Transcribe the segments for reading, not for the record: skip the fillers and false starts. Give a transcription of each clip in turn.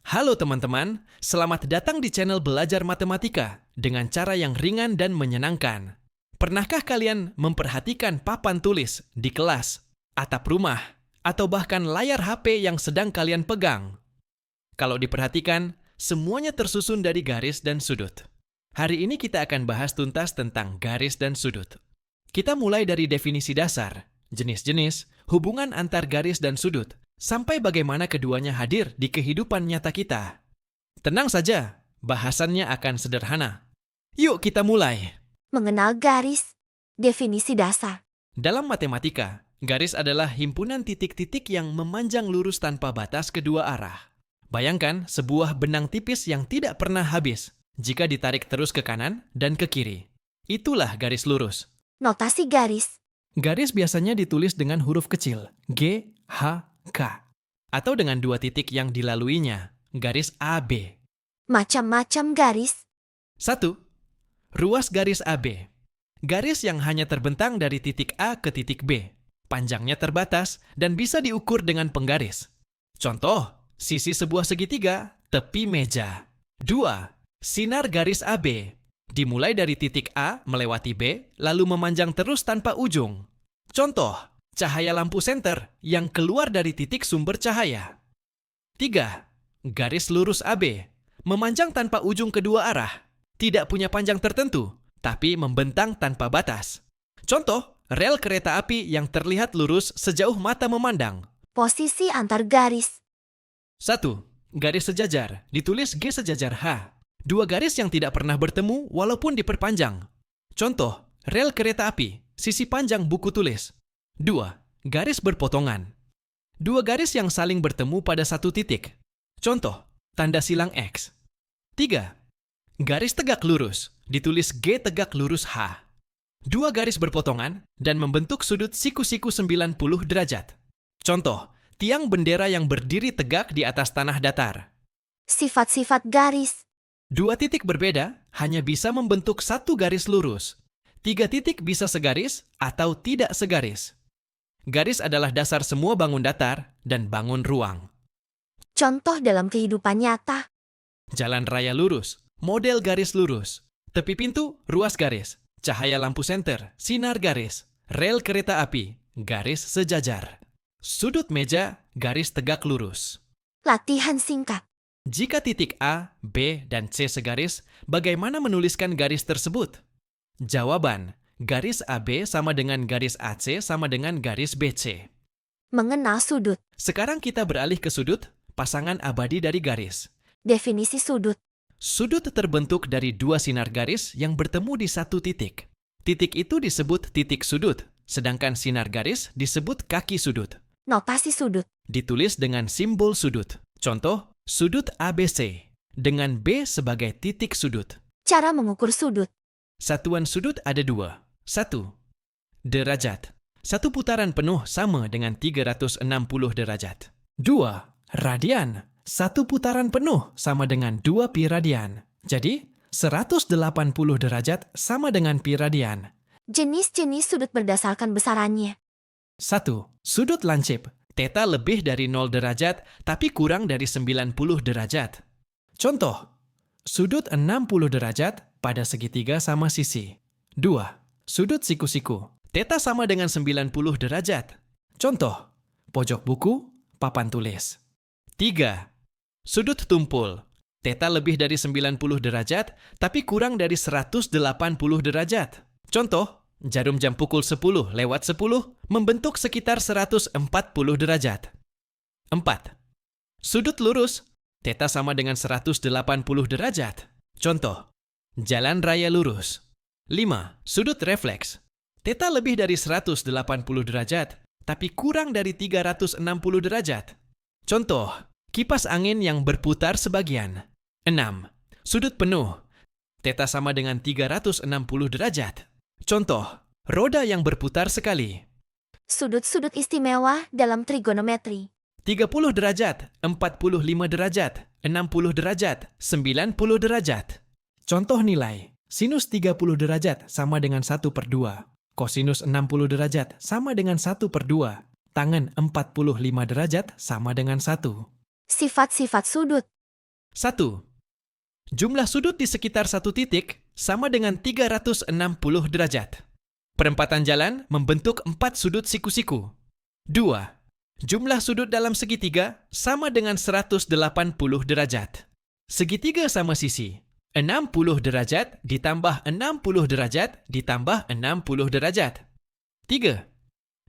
Halo teman-teman, selamat datang di channel Belajar Matematika dengan cara yang ringan dan menyenangkan. Pernahkah kalian memperhatikan papan tulis di kelas, atap rumah, atau bahkan layar HP yang sedang kalian pegang? Kalau diperhatikan, semuanya tersusun dari garis dan sudut. Hari ini kita akan bahas tuntas tentang garis dan sudut. Kita mulai dari definisi dasar, jenis-jenis, hubungan antar garis dan sudut, sampai bagaimana keduanya hadir di kehidupan nyata kita. Tenang saja, bahasannya akan sederhana. Yuk kita mulai. Mengenal garis. Definisi dasar. Dalam matematika, garis adalah himpunan titik-titik yang memanjang lurus tanpa batas kedua arah. Bayangkan sebuah benang tipis yang tidak pernah habis jika ditarik terus ke kanan dan ke kiri. Itulah garis lurus. Notasi garis. Garis biasanya ditulis dengan huruf kecil, G, H, K. Atau dengan dua titik yang dilaluinya, garis AB. Macam-macam garis. 1. Ruas garis AB. Garis yang hanya terbentang dari titik A ke titik B. Panjangnya terbatas dan bisa diukur dengan penggaris. Contoh, sisi sebuah segitiga, tepi meja. 2. Sinar garis AB. Dimulai dari titik A melewati B, lalu memanjang terus tanpa ujung. Contoh, cahaya lampu senter yang keluar dari titik sumber cahaya. 3. Garis lurus AB. Memanjang tanpa ujung kedua arah. Tidak punya panjang tertentu, tapi membentang tanpa batas. Contoh, rel kereta api yang terlihat lurus sejauh mata memandang. Posisi antar garis. 1. Garis sejajar, ditulis G sejajar H. Dua garis yang tidak pernah bertemu walaupun diperpanjang. Contoh, rel kereta api, sisi panjang buku tulis. 2. Garis berpotongan. Dua garis yang saling bertemu pada satu titik. Contoh, tanda silang X. 3. Garis tegak lurus, ditulis G tegak lurus H. Dua garis berpotongan dan membentuk sudut siku-siku 90 derajat. Contoh, tiang bendera yang berdiri tegak di atas tanah datar. Sifat-sifat garis. Dua titik berbeda hanya bisa membentuk satu garis lurus. Tiga titik bisa segaris atau tidak segaris. Garis adalah dasar semua bangun datar dan bangun ruang. Contoh dalam kehidupan nyata. Jalan raya lurus, model garis lurus. Tepi pintu, ruas garis. Cahaya lampu senter, sinar garis. Rel kereta api, garis sejajar. Sudut meja, garis tegak lurus. Latihan singkat. Jika titik A, B, dan C segaris, bagaimana menuliskan garis tersebut? Jawaban, garis AB sama dengan garis AC sama dengan garis BC. Mengenal sudut. Sekarang kita beralih ke sudut, pasangan abadi dari garis. Definisi sudut. Sudut terbentuk dari dua sinar garis yang bertemu di satu titik. Titik itu disebut titik sudut, sedangkan sinar garis disebut kaki sudut. Notasi sudut. Ditulis dengan simbol sudut. Contoh, sudut ABC, dengan B sebagai titik sudut. Cara mengukur sudut. Satuan sudut ada dua. 1. Derajat. Satu putaran penuh sama dengan 360 derajat. 2. Radian. Satu putaran penuh sama dengan 2 pi radian. Jadi, 180 derajat sama dengan pi radian. Jenis-jenis sudut berdasarkan besarannya. 1. Sudut lancip. Theta lebih dari 0 derajat, tapi kurang dari 90 derajat. Contoh, sudut 60 derajat pada segitiga sama sisi. 2. Sudut siku-siku. Theta sama dengan 90 derajat. Contoh, pojok buku, papan tulis. 3. Sudut tumpul. Theta lebih dari 90 derajat, tapi kurang dari 180 derajat. Contoh, jarum jam pukul 10 lewat 10 membentuk sekitar 140 derajat. 4. Sudut lurus. Theta sama dengan 180 derajat. Contoh, jalan raya lurus. 5. Sudut refleks. Theta lebih dari 180 derajat, tapi kurang dari 360 derajat. Contoh, kipas angin yang berputar sebagian. 6. Sudut penuh. Theta sama dengan 360 derajat. Contoh, roda yang berputar sekali. Sudut-sudut istimewa dalam trigonometri. 30 derajat, 45 derajat, 60 derajat, 90 derajat. Contoh nilai. Sinus 30 derajat sama dengan 1/2. Kosinus 60 derajat sama dengan 1/2. Tangen 45 derajat sama dengan 1. Sifat-sifat sudut. 1. Jumlah sudut di sekitar satu titik sama dengan 360 derajat. Perempatan jalan membentuk 4 sudut siku-siku. 2. Jumlah sudut dalam segitiga sama dengan 180 derajat. Segitiga sama sisi. 60 derajat ditambah 60 derajat ditambah 60 derajat. 3.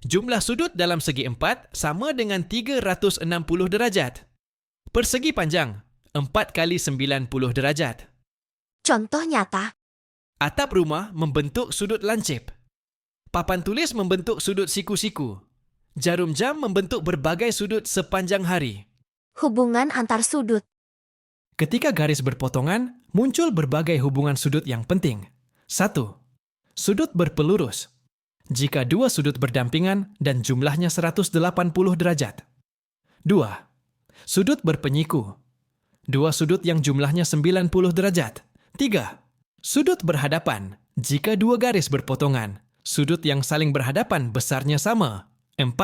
Jumlah sudut dalam segi 4 sama dengan 360 derajat. Persegi panjang 4 kali 90 derajat. Contoh nyata. Atap rumah membentuk sudut lancip. Papan tulis membentuk sudut siku-siku. Jarum jam membentuk berbagai sudut sepanjang hari. Hubungan antar sudut. Ketika garis berpotongan, muncul berbagai hubungan sudut yang penting. 1. Sudut berpelurus. Jika dua sudut berdampingan dan jumlahnya 180 derajat. 2. Sudut berpenyiku. Dua sudut yang jumlahnya 90 derajat. 3. Sudut berhadapan. Jika dua garis berpotongan, sudut yang saling berhadapan besarnya sama. 4.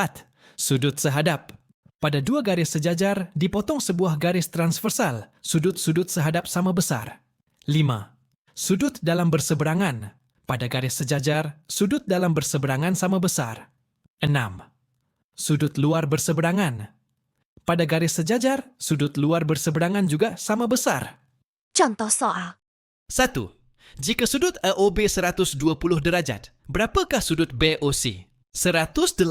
Sudut sehadap. Pada dua garis sejajar, dipotong sebuah garis transversal, sudut-sudut sehadap sama besar. 5. Sudut dalam berseberangan. Pada garis sejajar, sudut dalam berseberangan sama besar. 6. Sudut luar berseberangan. Pada garis sejajar, sudut luar berseberangan juga sama besar. Contoh soal. 1. Jika sudut AOB 120 derajat, berapakah sudut BOC? 180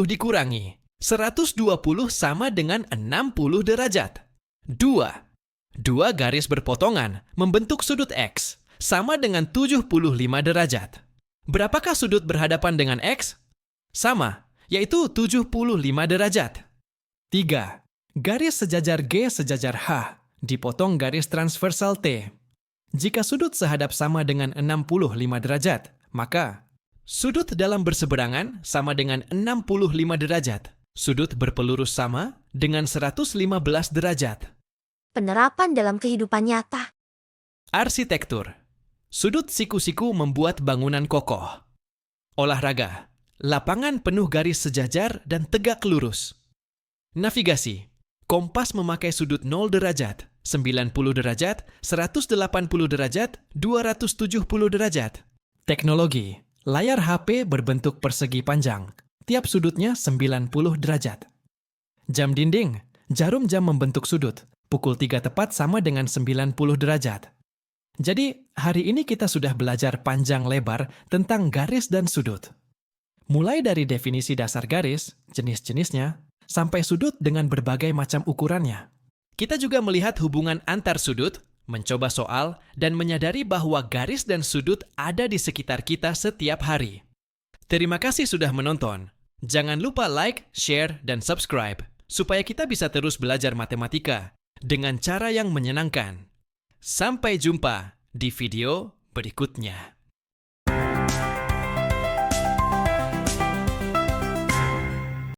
dikurangi 120 sama dengan 60 derajat. 2. Dua garis berpotongan membentuk sudut X sama dengan 75 derajat. Berapakah sudut berhadapan dengan X? Sama, yaitu 75 derajat. 3. Garis sejajar G sejajar H dipotong garis transversal T. Jika sudut sehadap sama dengan 65 derajat, maka sudut dalam berseberangan sama dengan 65 derajat. Sudut berpelurus sama dengan 115 derajat. Penerapan dalam kehidupan nyata. Arsitektur. Sudut siku-siku membuat bangunan kokoh. Olahraga. Lapangan penuh garis sejajar dan tegak lurus. Navigasi. Kompas memakai sudut 0 derajat, 90 derajat, 180 derajat, 270 derajat. Teknologi. Layar HP berbentuk persegi panjang. Tiap sudutnya 90 derajat. Jam dinding. Jarum jam membentuk sudut. Pukul 3 tepat sama dengan 90 derajat. Jadi, hari ini kita sudah belajar panjang lebar tentang garis dan sudut. Mulai dari definisi dasar garis, jenis-jenisnya, sampai sudut dengan berbagai macam ukurannya. Kita juga melihat hubungan antar sudut, mencoba soal, dan menyadari bahwa garis dan sudut ada di sekitar kita setiap hari. Terima kasih sudah menonton. Jangan lupa like, share, dan subscribe supaya kita bisa terus belajar matematika dengan cara yang menyenangkan. Sampai jumpa di video berikutnya.